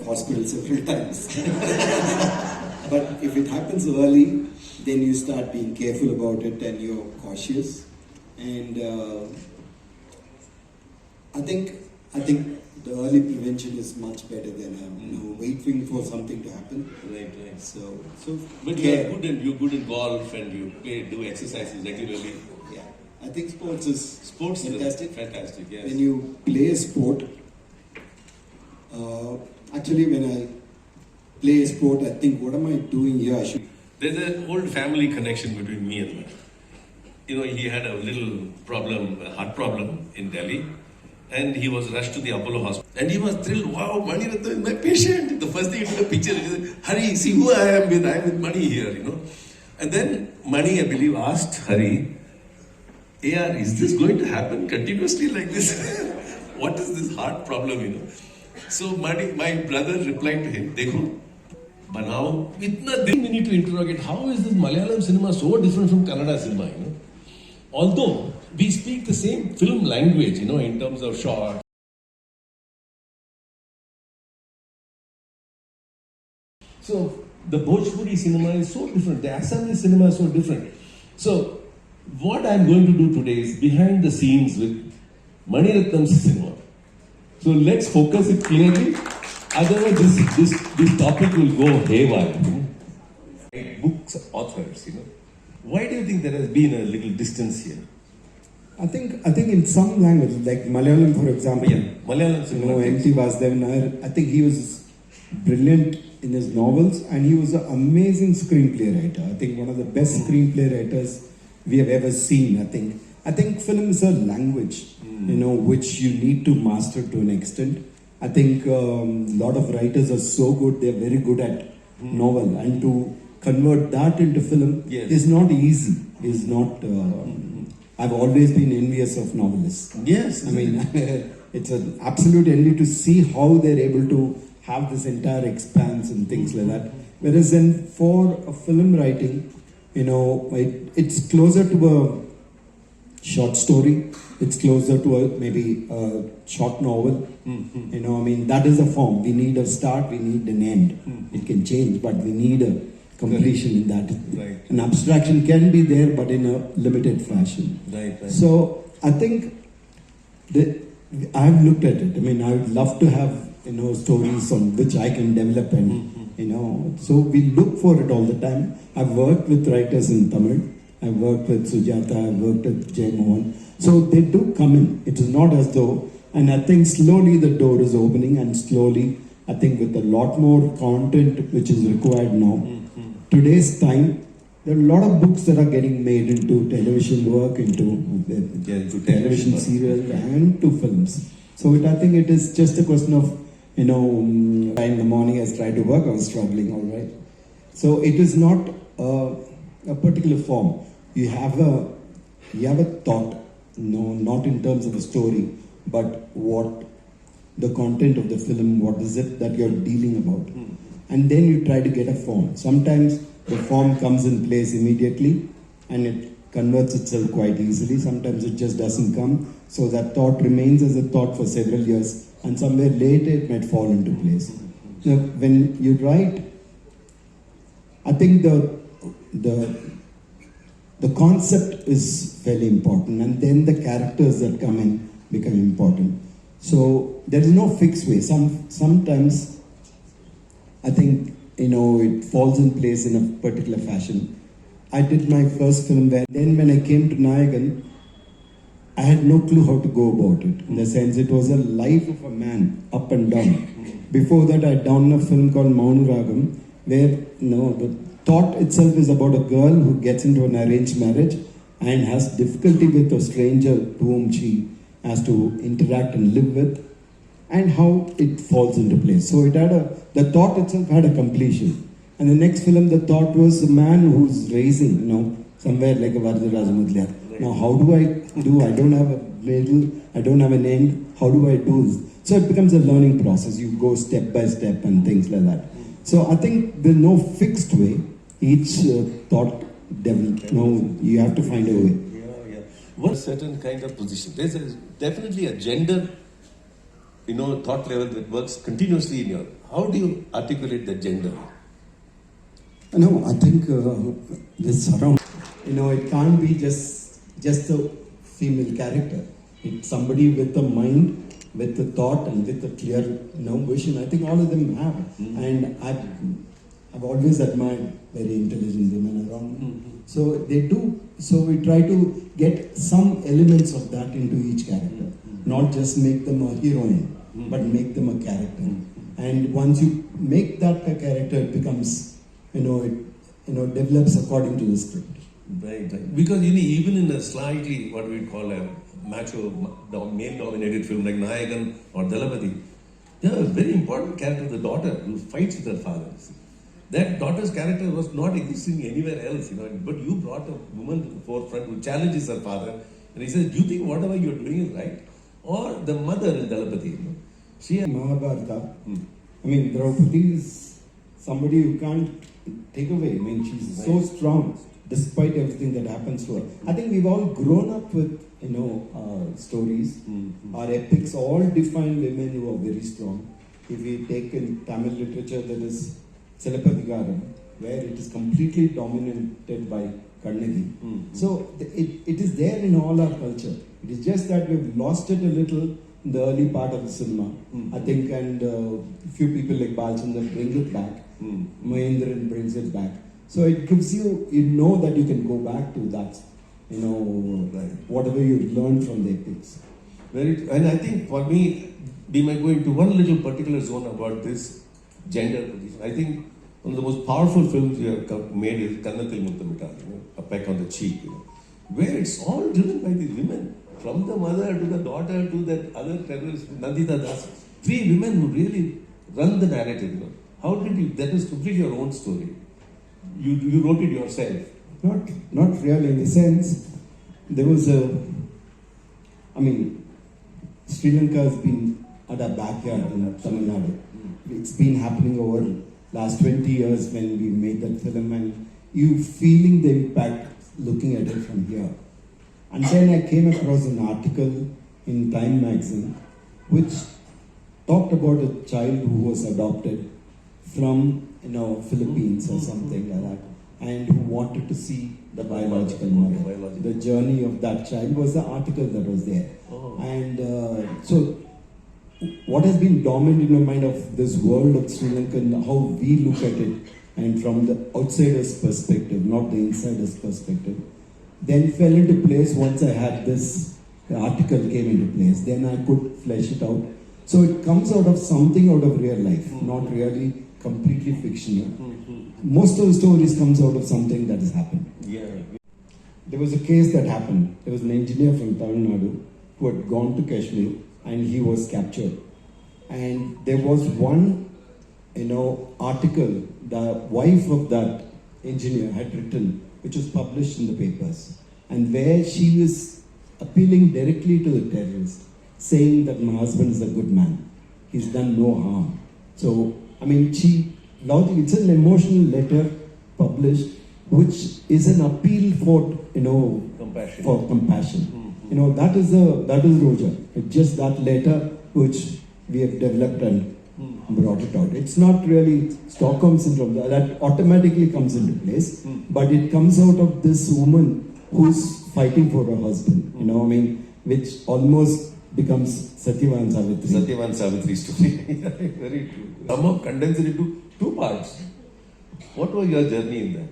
hospital several times. But if it happens early, then you start being careful about it and you're cautious. And I think the early prevention is much better than waiting for something to happen. Right. So but you're good in golf and you do exercises regularly. Yeah, I think sports is fantastic. Fantastic, yes. When you play a sport, actually when I play a sport, I think, what am I doing here? There's an old family connection between me and him. He had a little problem, a heart problem in Delhi, and he was rushed to the Apollo hospital. And he was thrilled, wow, Mani Ratna is my patient. The first thing he took a picture, he said, Hari, see who I am with Mani here, And then Mani, I believe, asked Hari, AR, is this going to happen continuously like this? What is this heart problem, So Mani, my brother replied to him, Dekho, Banao, itna din we need to interrogate, how is this Malayalam cinema so different from Kannada cinema, Although we speak the same film language, in terms of short. So the Bhojpuri cinema is so different, the Assamese cinema is so different. So what I'm going to do today is behind the scenes with Mani Ratnam's cinema. So let's focus it clearly. Otherwise, this topic will go haywire. Books, authors, Why do you think there has been a little distance here? I think in some languages, like Malayalam, for example, Malayalam cinema. M.T. Vasudevan Nair, I think he was brilliant in his novels, and he was an amazing screenplay writer. I think one of the best screenplay writers we have ever seen. I think film is a language, which you need to master to an extent. I think a lot of writers are so good; they're very good at novel, and to convert that into film is not easy. Is not. I've always been envious of novelists. Yes, I mean, it's an absolute envy to see how they're able to have this entire expanse and things like that. Whereas then for a film writing, it's closer to a short story. It's closer to maybe a short novel. That is a form. We need a start, we need an end. It can change, but we need a completion in that. Right. An abstraction can be there, but in a limited fashion. Right. So I think I've looked at it. I would love to have stories on which I can develop, and so we look for it all the time. I've worked with writers in Tamil. I've worked with Sujata. I've worked with Jay Mohan. So they do come in. It is not as though, and I think slowly the door is opening, and slowly I think with a lot more content which is required now. Today's time, there are a lot of books that are getting made into television work, into television serials, and to films. So I think it is just a question of, in the morning I tried to work, I was struggling, all right. So it is not a particular form. You have a thought, not in terms of a story, but what the content of the film, what is it that you're dealing about. And then you try to get a form. Sometimes the form comes in place immediately and it converts itself quite easily. Sometimes it just doesn't come. So that thought remains as a thought for several years, and somewhere later it might fall into place. Now, when you write, I think the concept is fairly important, and then the characters that come in become important. So there is no fixed way. Sometimes I think, it falls in place in a particular fashion. I did my first film then when I came to Nayagan, I had no clue how to go about it. In the sense, it was a life of a man, up and down. Before that, I had done a film called Maunuragam, where, the thought itself is about a girl who gets into an arranged marriage and has difficulty with a stranger to whom she has to interact and live with, and how it falls into place. So the thought itself had a completion. And the next film, the thought was a man who's raising, somewhere like a Varadarajamudliar. Now, how do I do? I don't have a middle, I don't have an end. How do I do this? So it becomes a learning process. You go step by step and things like that. So I think there's no fixed way. Each thought develops. You have to find a way. One certain kind of position. There's definitely a gender thought level that works continuously in your. How do you articulate the gender? No, I think this surround. It can't be just a female character. It's somebody with a mind, with a thought, and with a clear vision. I think all of them have, and I've always admired very intelligent women around me. So they do. So we try to get some elements of that into each character, not just make them a heroine, but make them a character. And once you make that a character, it becomes, it develops according to the script. Right. Because even in a slightly what we call a macho, male-dominated film like Nayagan or Dalapati, there a very important character, the daughter, who fights with her father. That daughter's character was not existing anywhere else, but you brought a woman to the forefront who challenges her father, and he says, "Do you think whatever you're doing is right?" Or the mother in Dalapati, she had Mahabharata. I mean, Draupadi is somebody you can't take away. I mean, she's so strong despite everything that happens to her. I think we've all grown up with, stories. Our epics all define women who are very strong. If we take in Tamil literature, there is Silappatikaram, where it is completely dominated by Kannagi. So it is there in all our culture. It is just that we've lost it a little in the early part of the cinema, I think, and a few people like Balchandran bring it back. Mahendran brings it back. So it gives you, that you can go back to that, whatever you learned from the epics. And I think for me, we might go into one little particular zone about this gender position. I think one of the most powerful films we have made is Kannathil Muthamita, A Peck on the Cheek, where it's all driven by these women, from the mother to the daughter to that other terrorist, Nandita Das. 3 women who really run the narrative. How did you? That was completely your own story. You wrote it yourself. Not really, in the sense, there was Sri Lanka has been at our backyard in Tamil Nadu. It's been happening over last 20 years when we made that film, and you feeling the impact looking at it from here. And then I came across an article in Time magazine which talked about a child who was adopted from Philippines or something like that, and who wanted to see the biological mother. The journey of that child was the article that was there. And so what has been dominant in my mind of this world of Sri Lanka and how we look at it, and from the outsider's perspective, not the insider's perspective, then fell into place once I had this article came into place. Then I could flesh it out. So it comes out of something out of real life, not really completely fictional. Most of the stories comes out of something that has happened. Yeah. There was a case that happened. There was an engineer from Tamil Nadu who had gone to Kashmir and he was captured. And there was one, article the wife of that engineer had written, which was published in the papers, and where she was appealing directly to the terrorist, saying that my husband is a good man. He's done no harm. So, it's an emotional letter published, which is an appeal for, compassion. For compassion. That is Roja. It's just that letter which we have developed and brought it out. It's not really Stockholm syndrome that automatically comes into place, but it comes out of this woman who's fighting for her husband. Which almost becomes Satyavan Savitri. Satyavan Savitri story. Very true. Somehow condensed it into 2 parts. What was your journey in that?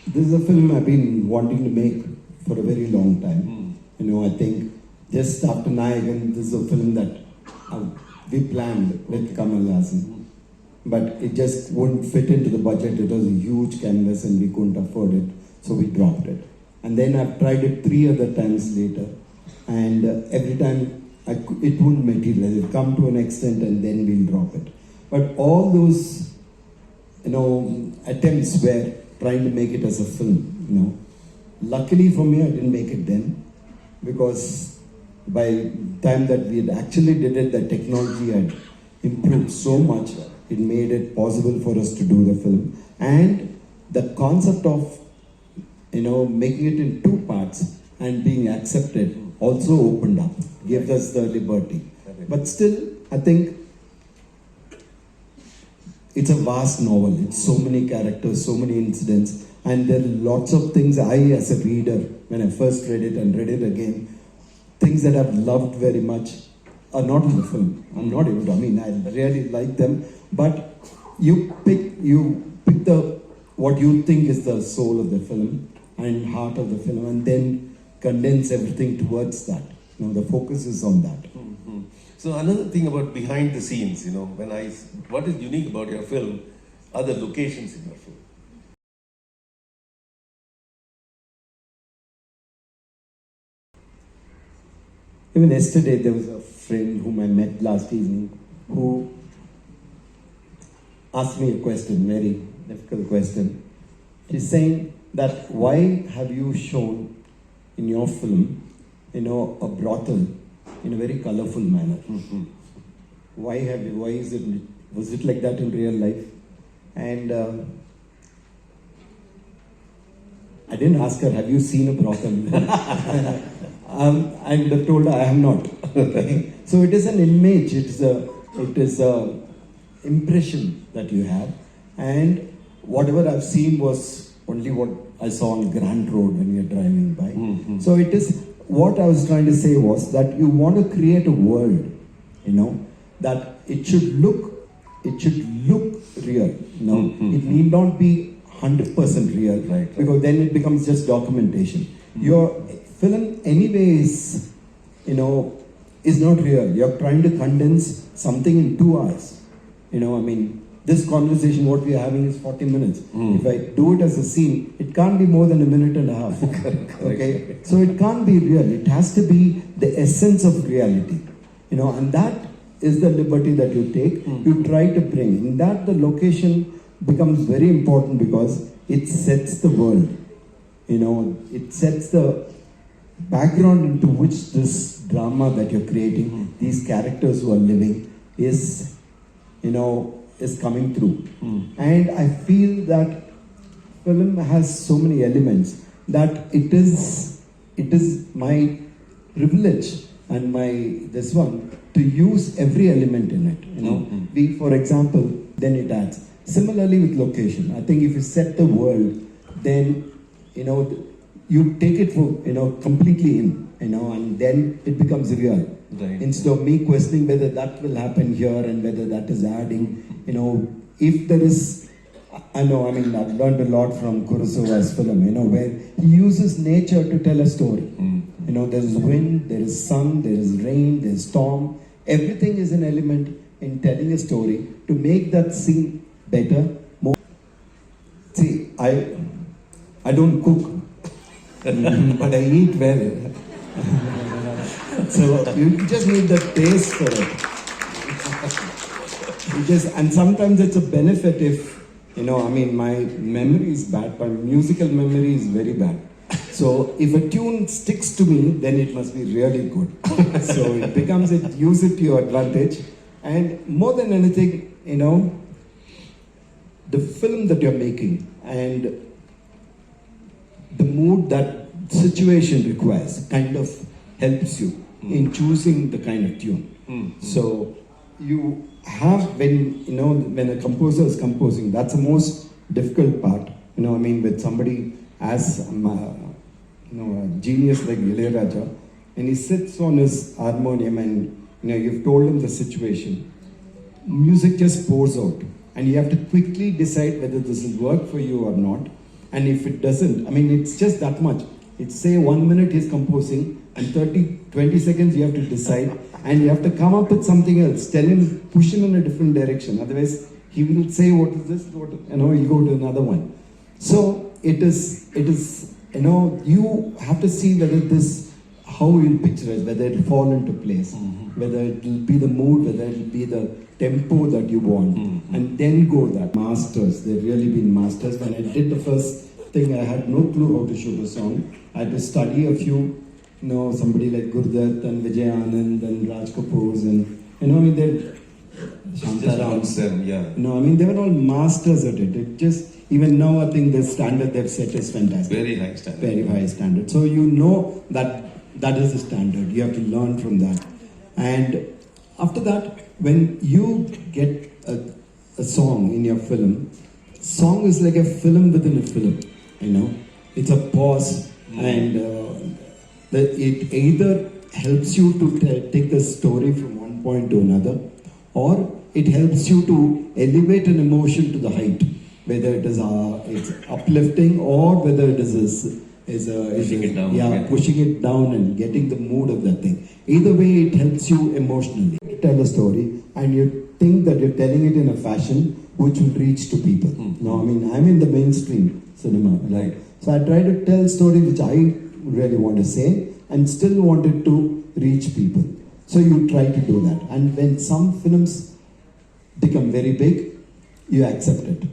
This is a film I've been wanting to make for a very long time. I think just after Nayagan, this is a film that we planned with Kamal Hassan, but it just wouldn't fit into the budget. It was a huge canvas and we couldn't afford it, so we dropped it. And then I've tried it 3 other times later, and every time it wouldn't materialize. It'll come to an extent and then we'll drop it. But all those, attempts were trying to make it as a film. Luckily for me, I didn't make it then, because by the time that we had actually did it, the technology had improved so much, it made it possible for us to do the film. And the concept of, making it in 2 parts and being accepted also opened up, gave us the liberty. But still, I think it's a vast novel. It's so many characters, so many incidents, and there are lots of things I, as a reader, when I first read it and read it again, things that I've loved very much are not in the film. I'm not able to. I mean, I really like them, but you pick the what you think is the soul of the film and heart of the film, and then condense everything towards that. The focus is on that. Mm-hmm. So another thing about behind the scenes, what is unique about your film are the locations in your film. Even yesterday, there was a friend whom I met last evening who asked me a question, very difficult question. She's saying that why have you shown in your film, a brothel in a very colorful manner? Mm-hmm. Why was it like that in real life? And I didn't ask her, have you seen a brothel? I would have told her I have not. Okay. So it is an image, it is a impression that you have, and whatever I've seen was only what I saw on Grand Road when we were driving by. Mm-hmm. So it is, what I was trying to say was that you want to create a world, that it should look real. Mm-hmm. It need not be 100% real, right. Because then it becomes just documentation. Mm-hmm. Your film anyway is not real. You're trying to condense something in 2 hours. This conversation, what we are having, is 40 minutes. Mm. If I do it as a scene, it can't be more than a minute and a half. Okay? So it can't be real. It has to be the essence of reality. And that is the liberty that you take. You try to bring. In that, the location becomes very important because it sets the world. It sets the background into which this drama that you're creating, these characters who are living, is coming through. And I feel that film has so many elements that it is my privilege and to use every element in it. For example, then it adds. Similarly with location, I think if you set the world, then you take it for completely in, and then it becomes real. Right. Instead of me questioning whether that will happen here and whether that is adding, if there is, I've learned a lot from Kurosawa's film, where he uses nature to tell a story. There is wind, there is sun, there is rain, there is storm. Everything is an element in telling a story to make that scene better, more. See, I don't cook, but I eat well. So you just need the taste for it. And sometimes it's a benefit if, my memory is bad, my musical memory is very bad. So if a tune sticks to me, then it must be really good. So use it to your advantage. And more than anything, the film that you're making and the mood that situation requires kind of helps you in choosing the kind of tune. So you have, when a composer is composing, that's the most difficult part. With somebody as a genius like Ilayaraja, and he sits on his harmonium and you've told him the situation, music just pours out, and you have to quickly decide whether this will work for you or not. And if it doesn't, it's just that much. It's say 1 minute he's composing, and 20 seconds you have to decide, and you have to come up with something else. Tell him, push him in a different direction. Otherwise, he will say, what is this? He'll go to another one. So it is, you have to see whether how you'll picture it, whether it'll fall into place, whether it'll be the mood, whether it'll be the tempo that you want, and then go that. Masters, they've really been masters. When I did the first thing, I had no clue how to shoot a song. I had to study a few, somebody like Gurdat and Vijay Anand and Raj Kapoor's and, they're Shantaram. Yeah. They were all masters at it. It just, even now I think the standard they've set is fantastic. Very high standard. Very high standard. So that is the standard. You have to learn from that. And after that, when you get a song in your film, song is like a film within a film. You know, it's a pause, and it either helps you to take the story from one point to another, or it helps you to elevate an emotion to the height, whether it is it's uplifting or whether it is Pushing it down. yeah, pushing it down and getting the mood of that thing. Either way, it helps you emotionally. You tell a story and you think that you're telling it in a fashion which will reach to people. No, I mean, I'm in the mainstream cinema, right? So I try to tell stories which I really want to say and still wanted to reach people. So you try to do that. And when some films become very big, you accept it.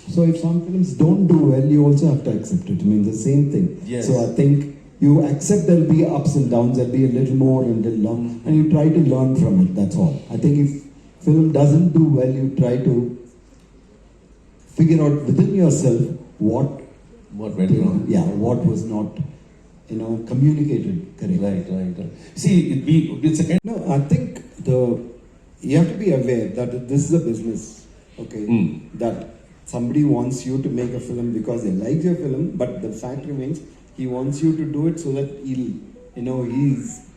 So if some films don't do well, you also have to accept it. I mean, the same thing. Yes. So I think you accept there'll be ups and downs, there'll be a little more and a little long, and you try to learn from it, that's all. I think if film doesn't do well, you try to figure out within yourself what went wrong. Yeah, what was not, communicated correctly. Right. See, it's a kind. No, I think you have to be aware that this is a business, okay? That somebody wants you to make a film because they like your film, but the fact remains he wants you to do it so that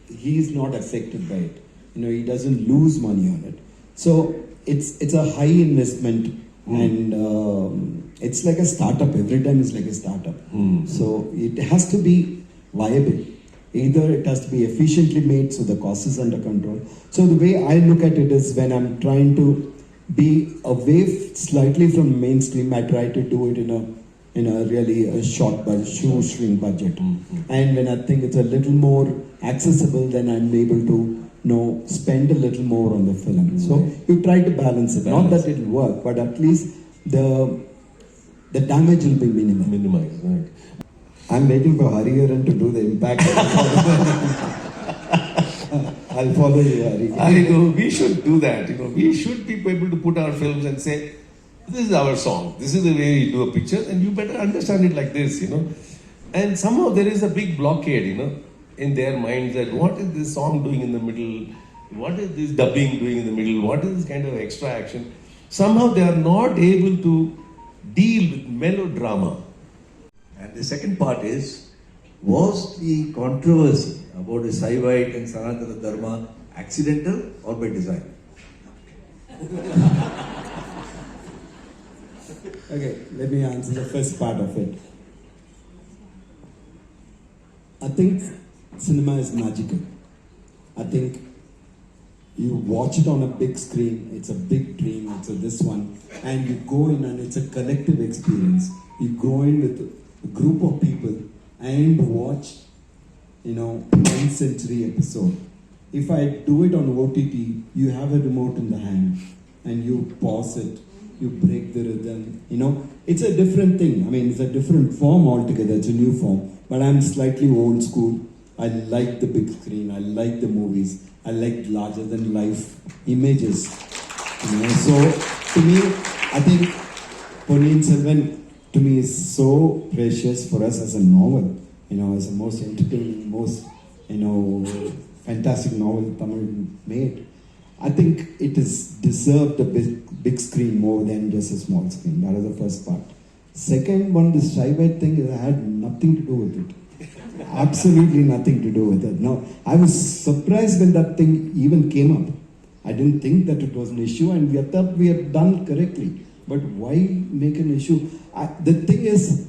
he's not affected by it. He doesn't lose money on it. So it's a high investment, and it's like a startup. Every time it's like a startup. So it has to be viable. Either it has to be efficiently made so the cost is under control. So the way I look at it is when I'm trying to be away slightly from mainstream, I try to do it in a really short budget, shoestring budget. And when I think it's a little more accessible, then I'm able to spend a little more on the film. So you try to balance it. Not that it'll work, but at least the damage will be minimal. Minimized, right. I'm waiting for Hariharan to do the impact. I'll follow you, Hari. I know, we should do that. We should be able to put our films and say, this is our song, this is the way we do a picture, and you better understand it like this, And somehow there is a big blockade, in their minds that what is this song doing in the middle? What is this dubbing doing in the middle? What is this kind of extra action? Somehow they are not able to deal with melodrama. And the second part was the controversy about the Saivite and Sanatana Dharma accidental or by design? Okay, let me answer the first part of it. I think cinema is magical. I think you watch it on a big screen, it's a big dream, it's this one, and you go in and it's a collective experience. You go in with a group of people and watch, 10th century episode. If I do it on OTT, you have a remote in the hand and you pause it, you break the rhythm, it's a different thing. I mean, it's a different form altogether, it's a new form. But I'm slightly old school. I like the big screen, I like the movies, I like larger than life images. So to me, I think Ponniyin Selvan to me is so precious for us as a novel, as the most entertaining, most, fantastic novel Tamil made. I think it is deserved a big screen more than just a small screen. That is the first part. Second one, this Saivite thing, had nothing to do with it. Absolutely nothing to do with it. No, I was surprised when that thing even came up. I didn't think that it was an issue, and we thought we had done correctly. But why make an issue? The thing is,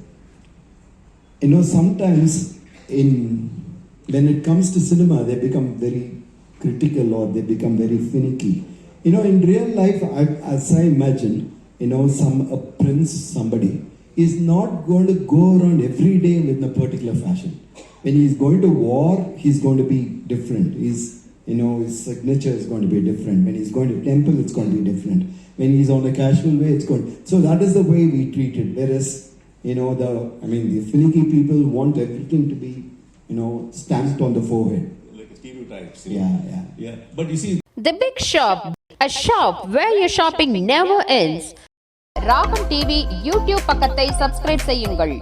sometimes when it comes to cinema, they become very critical or they become very finicky. In real life, as I imagine, a prince, somebody, is not going to go around every day with a particular fashion. When he's going to war, he's going to be different. His signature is going to be different. When he's going to temple, it's going to be different. When he's on a casual way, it's going. So that is the way we treat it. Whereas, the finicky people want everything to be, stamped on the forehead. Like stereotypes. Yeah. But you see, The Big Shop, a shop where your shopping never ends. ராகம் TV YouTube பக்கத்தை subscribe செய்யுங்கள்.